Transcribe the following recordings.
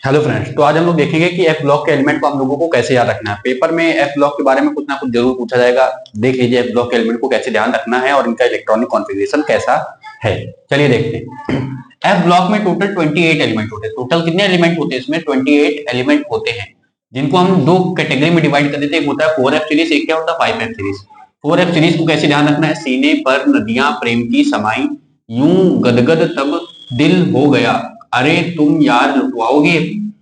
Hello friends, तो आज हम लोग देखेंगे कि एफ ब्लॉक के एलिमेंट को हम लोगों को कैसे याद रखना है। पेपर में एफ ब्लॉक के बारे में कुछ ना कुछ जरूर पूछा जाएगा। देख लीजिए एफ ब्लॉक के एलिमेंट को कैसे ध्यान रखना है और इनका इलेक्ट्रॉनिक कॉन्फ़िगरेशन कैसा है। चलिए देखते हैं। एफ ब्लॉक में टोटल 28 एलिमेंट होते हैं। टोटल कितने एलिमेंट होते हैं इसमें? 28 एलिमेंट होते हैं, जिनको हम दो कैटेगरी में डिवाइड कर देते हैं। एक होता है 4F सीरीज, एक क्या होता है 5F सीरीज। 4F सीरीज को कैसे ध्यान रखना है? सीने पर नदियां प्रेम की समाई, यूं गदगद तब दिल हो गया, अरे तुम यार लुटवाओगे।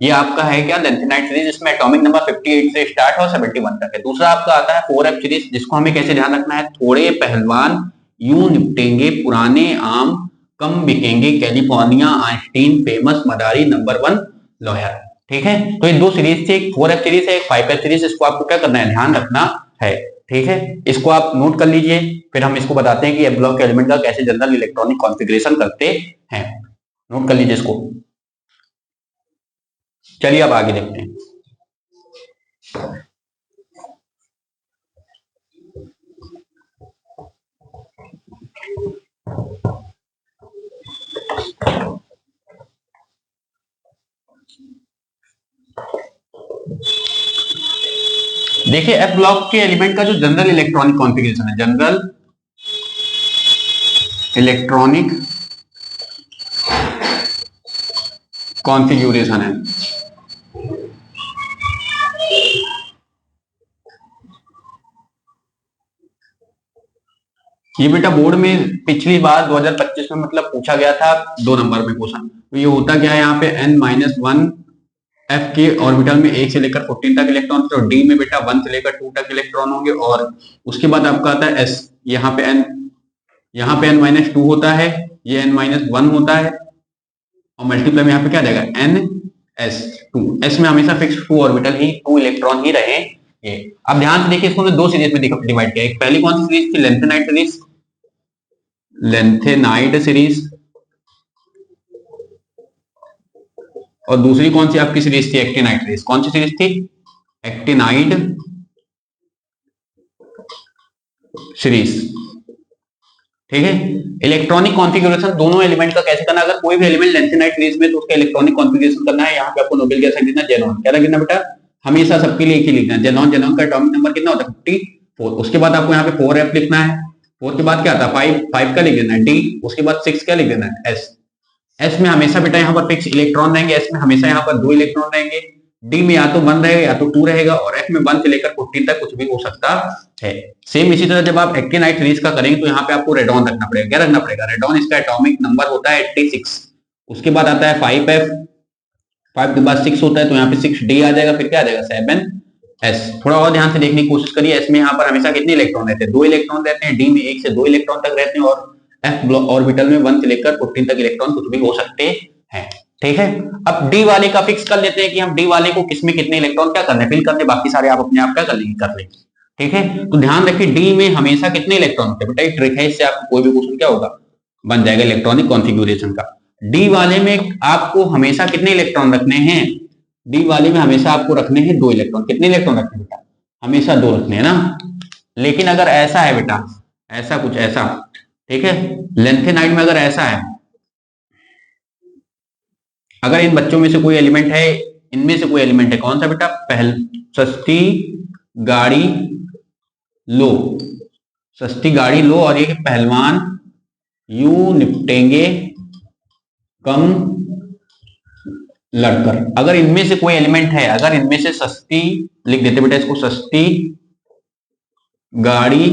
ये आपका है क्या? लेंथेनाइट सीरीज, इसमें एटॉमिक नंबर 58 से स्टार्ट और 71 तक है। दूसरा आपका आता है 4F सीरीज, जिसको हमें कैसे ध्यान रखना है? थोड़े पहलवान यूं निपटेंगे, पुराने आम कम बिकेंगे, कैलिफोर्निया आइंस्टीन फेमस, मदारी नंबर 1 लॉयर। ठीक है, तो ये दो सीरीज थी, एक 4F सीरीज है, एक 5F सीरीज। इसको आपको क्या करना है? ध्यान रखना है। ठीक है, इसको आप नोट कर लीजिए, फिर हम इसको बताते हैं कि एफ ब्लॉक के एलिमेंट का कैसे जनरल इलेक्ट्रॉनिक कॉन्फ़िगरेशन करते हैं। नोट कर लीजिए इसको। चलिए अब आगे देखते हैं। देखिए एफ ब्लॉक के एलिमेंट का जो जनरल इलेक्ट्रॉनिक कॉन्फ़िगरेशन है, जनरल इलेक्ट्रॉनिक कॉन्फ़िगरेशन है, ये बेटा बोर्ड में पिछली बार 2025 में मतलब पूछा गया था 2 नंबर में क्वेश्चन। तो ये होता क्या है? यहाँ पे n-1 एफ के ऑर्बिटल में 1 से लेकर 14 तक इलेक्ट्रॉन, तो डी में बेटा 1 से लेकर 2 तक इलेक्ट्रॉन होंगे। और उसके बाद आपका आता है एस, यहाँ पे n-2 होता है, ये n-1 होता है, और मल्टीप्लाई में यहाँ पे क्या जाएगा? n-2। एस में हमेशा फिक्स 2 ऑर्बिटल ही, 2 इलेक्ट्रॉन ही रहे ये। अब ध्यान से देखिए, इसको दो सीरीज में डिवाइड किया। एक पहली कौन सी सीरीज थी? Lanthanide series. और दूसरी कौन सी आपकी सीरीज थी? Actinide series. कौन सी सीरीज थी? Actinide series. ठीक है, इलेक्ट्रॉनिक कॉन्फ़िगरेशन दोनों एलिमेंट का कैसे करना? अगर कोई भी एलिमेंट लेंथेनाइट सीरीज में, तो उसका इलेक्ट्रॉनिक कॉन्फ़िगरेशन करना है। यहाँ पे आपको नोबेल गैस लिखना, जेनॉन। क्या लिखना बेटा? हमेशा सबके लिए एक ही लिखना है, जेनॉन का एटॉमिक नंबर कितना होता है? 54। उसके बाद आपको यहाँ पे 4F लिखना है। 4 के बाद क्या आता है? 5 का लिख देना है, डी। उसके बाद 6 क्या लिख देना है? एस। एस में हमेशा बेटा यहाँ पर फिक्स इलेक्ट्रॉन रहेंगे, एस में हमेशा यहाँ पर 2 इलेक्ट्रॉन रहेंगे, डी में या तो 1 रहेगा या तो 2 रहेगा, और एफ में 1 से लेकर 14 तक कुछ भी हो सकता है। सेम इसी तरह जब आप एक्टिनाइट सीरीज का करेंगे तो यहाँ पे आपको रेडॉन रखना पड़ेगा। क्या रखना पड़ेगा? रेडॉन। इसका एटॉमिक नंबर होता है 86। उसके बाद आता है 5F, 5 के बाद 6 होता है, तो यहाँ पे 6D आ जाएगा, फिर क्या आ जाएगा? 7S। थोड़ा और ध्यान से देखने की कोशिश करिए। एस में यहाँ पर हमेशा कितने इलेक्ट्रॉन रहते हैं? 2 इलेक्ट्रॉन रहते हैं, डी में 1 से 2 इलेक्ट्रॉन तक रहते हैं, और एफ ब्लॉक ऑर्बिटल में 1 से लेकर 14 तक इलेक्ट्रॉन कुछ भी हो सकते हैं। ठीक है, अब डी वाले का फिक्स कर लेते हैं कि हम डी वाले को किसमें कितने इलेक्ट्रॉन क्या करने, फिल करने, बाकी सारे आप अपने आप क्या कर लेंगे, कर लेंगे। ठीक है, तो ध्यान रखिए डी में हमेशा कितने इलेक्ट्रॉन होते हैं बेटा? एक ट्रिक है, इससे आपको कोई भी क्वेश्चन क्या होगा, बन जाएगा इलेक्ट्रॉनिक कॉन्फ़िगरेशन का। डी वाले में आपको हमेशा कितने इलेक्ट्रॉन रखने हैं? डी वाले में हमेशा आपको रखने हैं 2 इलेक्ट्रॉन। कितने इलेक्ट्रॉन रखने हैं बेटा? हमेशा 2 रखने हैं ना। लेकिन अगर ऐसा है बेटा, ऐसा कुछ ऐसा, ठीक है, लेंथेनाइट में अगर ऐसा है, अगर इन बच्चों में से कोई एलिमेंट है, इनमें से कोई एलिमेंट है, कौन सा बेटा? सस्ती गाड़ी लो, सस्ती गाड़ी लो, और ये पहलवान यूं निपटेंगे कम लड़कर। अगर इनमें से कोई एलिमेंट है, अगर इनमें से सस्ती, लिख देते बेटा इसको, सस्ती गाड़ी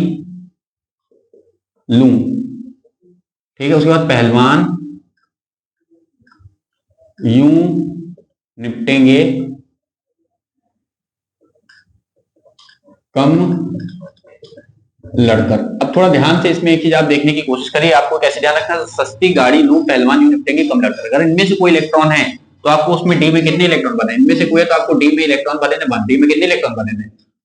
लूं, ठीक है, उसके बाद पहलवान यूं निपटेंगे कम लड़कर। अब थोड़ा ध्यान से इसमें एक चीज आप देखने की कोशिश करिए, आपको कैसे ध्यान रखना है? सस्ती गाड़ी लूं, पहलवान यूं निपटेंगे कम लड़कर। अगर इनमें से कोई इलेक्ट्रॉन है तो आपको उसमें डी में कितने इलेक्ट्रॉन बने? इनमें से कोई है तो आपको डी में इलेक्ट्रॉन बने 1। डी में कितने इलेक्ट्रॉन बने?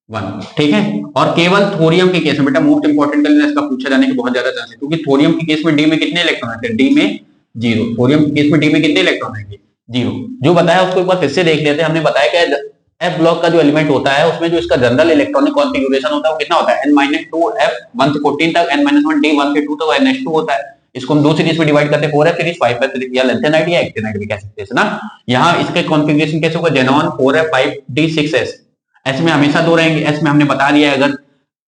1। ठीक है, और केवल थोरियम के केस में बेटा, मोस्ट इंपॉर्टेंट इसका पूछा जाने के बहुत ज्यादा चांस है, क्योंकि थोरियम के केस में डी में कितने इलेक्ट्रॉन आते हैं? डी में 0। थोरियम के केस में डी में कितने इलेक्ट्रॉन आएंगे? 0। जो बताया उसको एक बार फिर से देख लेते हैं। हमने बताया कि एफ ब्लॉक का जो एलिमेंट होता है उसमें जो इसका जनरल इलेक्ट्रॉनिक कॉन्फ़िगरेशन होता है वो कितना होता है? n-2 f 1 से 14 तक, n-1 d 1 से 2 तक, ns2 होता है। इसको हम दो सीरीज में डिवाइड करते हैं, 4f सीरीज, 5f सीरीज, या लेंथेनाइट या एक्टिनाइट भी कह सकते हैं ना। यहाँ इसका कॉन्फ़िगरेशन कैसे होगा, xenon 4f 5d 6s, S में हमेशा दो रहेंगे, एस में हमने बता दिया है अगर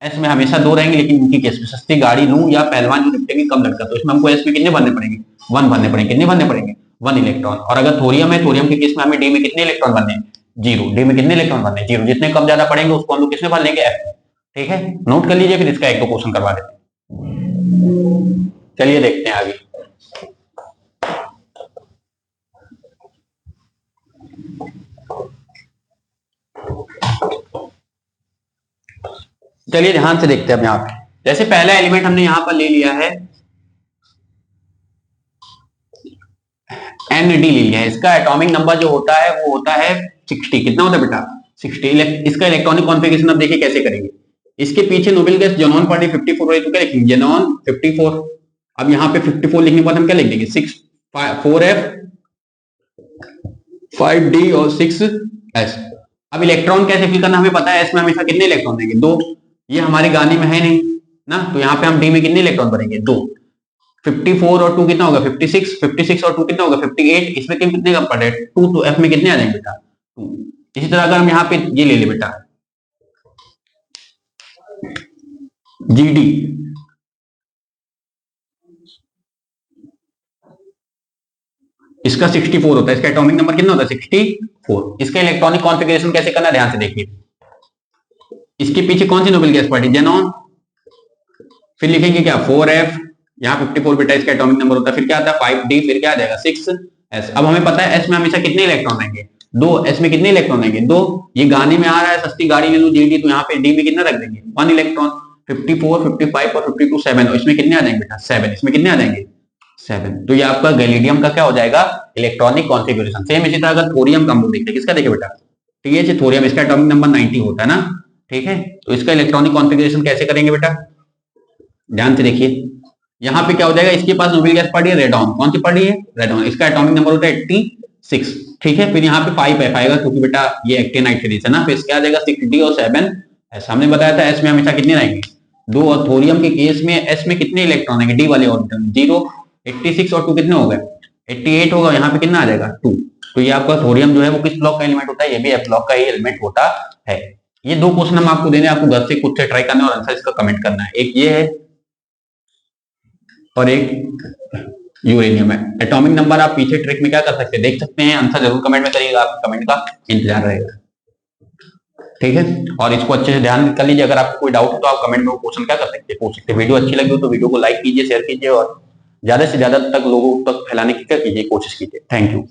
एस में हमेशा दो रहेंगे, लेकिन इनकी केस में सस्ती गाड़ी लूं या पहलवान जो निपटेंगे कम लड़का, तो इसमें हमको एस में कितने भरने पड़ेंगे, 1 भरने पड़ेंगे, कितने भरने पड़ेंगे, 1 इलेक्ट्रॉन। और अगर थोरियम है, थोरियम के केस में हमें डी में कितने इलेक्ट्रॉन भरने हैं, 0, डी में कितने इलेक्ट्रॉन भरने हैं, 0, जितने कम ज्यादा पड़ेंगे उसको हम लोग किसमें भर लेंगे, एफ। ठीक है, नोट कर लीजिए, फिर इसका एक दो क्वेश्चन करवा देते हैं। चलिए देखते हैं आगे। चलिए ध्यान से देखते हैं अब यहाँ पे, जैसे पहला एलिमेंट हमने यहां पर ले लिया है ND ले लिया है, इसका एटॉमिक नंबर जो होता है वो होता है 60। कितना होता है बेटा, 60। इसका इलेक्ट्रॉनिक कॉन्फ़िगरेशन अब देखिए कैसे करेंगे। इसके पीछे नोबेल गैस जेनॉन पर 54 है, तो क्या लिखेंगे, जेनॉन 54। अब यहाँ पे 54 लिखने के बाद हम क्या लिख देंगे, 6 4f 5d और 6s। अब इलेक्ट्रॉन कैसे फिल करना हमें पता है, एस में हमेशा कितने इलेक्ट्रॉन देंगे, 2। ये हमारे गाने में है नहीं ना, तो यहाँ पे हम डी में कितने इलेक्ट्रॉन भरेंगे, 2। 54 और 2 कितना होगा, 56, 56 और 2 कितना होगा, 58। इसमें कितने कम पड़ रहे हैं, 2, तो एफ में कितने आ जाएंगे बेटा, 2। इसी तरह अगर हम यहाँ पे ये ले ले बेटा, जीडी, इसका 64 होता है, इसका एटॉमिक नंबर कितना होता है, 64। इसका इलेक्ट्रॉनिक कॉन्फ़िगरेशन कैसे करना है, ध्यान से देखिए। इसके पीछे कौन सी नोबेल गैस पार्टी, जेनॉन, फिर लिखेंगे क्या, 4f, यहाँ 54 बेटा इसका एटॉमिक नंबर होता है, फिर क्या आता है 5d, फिर क्या आ जाएगा 6s। अब हमें पता है s में हमेशा कितने इलेक्ट्रॉन आएंगे, 2। s में कितने इलेक्ट्रॉन आएंगे, 2। ये गाने में आ रहा है सस्ती गाड़ी ले लो जीडी, तो यहाँ पे डी में कितना रख देंगे, 1 इलेक्ट्रॉन। 54, 55 और 52 7, और इसमें कितने आ जाएंगे बेटा, 7। इसमें कितने आ जाएंगे, 7। तो ये आपका गैलिडियम का क्या हो जाएगा, इलेक्ट्रॉनिक कॉन्फ़िगरेशन। सेम इसी तरह अगर थोरियम का हम लोग देखते हैं, किसका देखिए बेटा, ठीक है, थोरियम, इसका एटॉमिक नंबर 90 होता है ना। ठीक है, तो इसका इलेक्ट्रॉनिक कॉन्फ़िगरेशन कैसे करेंगे बेटा, ध्यान से देखिए। यहाँ पे क्या हो जाएगा, इसके पास नोबेल गैस पार्टी है रेडॉन, कौन सी पार्टी है, रेडॉन, इसका एटॉमिक नंबर होता है 86। ठीक है, फिर यहाँ पे 5f आएगा क्योंकि बेटा ये एक्टिनाइट सीरीज है ना, फिर इसका आ जाएगा 6d और 7s। हमने बताया था एस में हमेशा कितने रहेंगे, 2। और थोरियम के केस में एस में कितने इलेक्ट्रॉन आएंगे, डी वाले ऑर्बिटल 0। 86 और 2 कितने हो गए, 88 होगा, यहाँ पे कितना आ जाएगा, 2। तो ये आपका थोरियम जो है वो किस ब्लॉक का एलिमेंट होता है, ये भी एफ ब्लॉक का ही एलिमेंट होता है। ये दो क्वेश्चन हम आपको देने, आपको घर से खुद से ट्राई करना है और आंसर इसका कमेंट करना है। एक ये है और एक यूरेनियम है। एटॉमिक नंबर आप पीछे ट्रिक में क्या कर सकते हैं, देख सकते हैं, आंसर जरूर कमेंट में करिएगा, आपके कमेंट का इंतजार रहेगा। ठीक है, और इसको अच्छे से ध्यान कर लीजिए। अगर आपको कोई डाउट है तो आप कमेंट में क्वेश्चन क्या कर सकते हैं, पूछ सकते हैं। वीडियो अच्छी लगी हो तो वीडियो को लाइक कीजिए, शेयर कीजिए और ज्यादा से ज्यादा तक लोगों तक फैलाने की क्या कीजिए, कोशिश कीजिए। Thank you.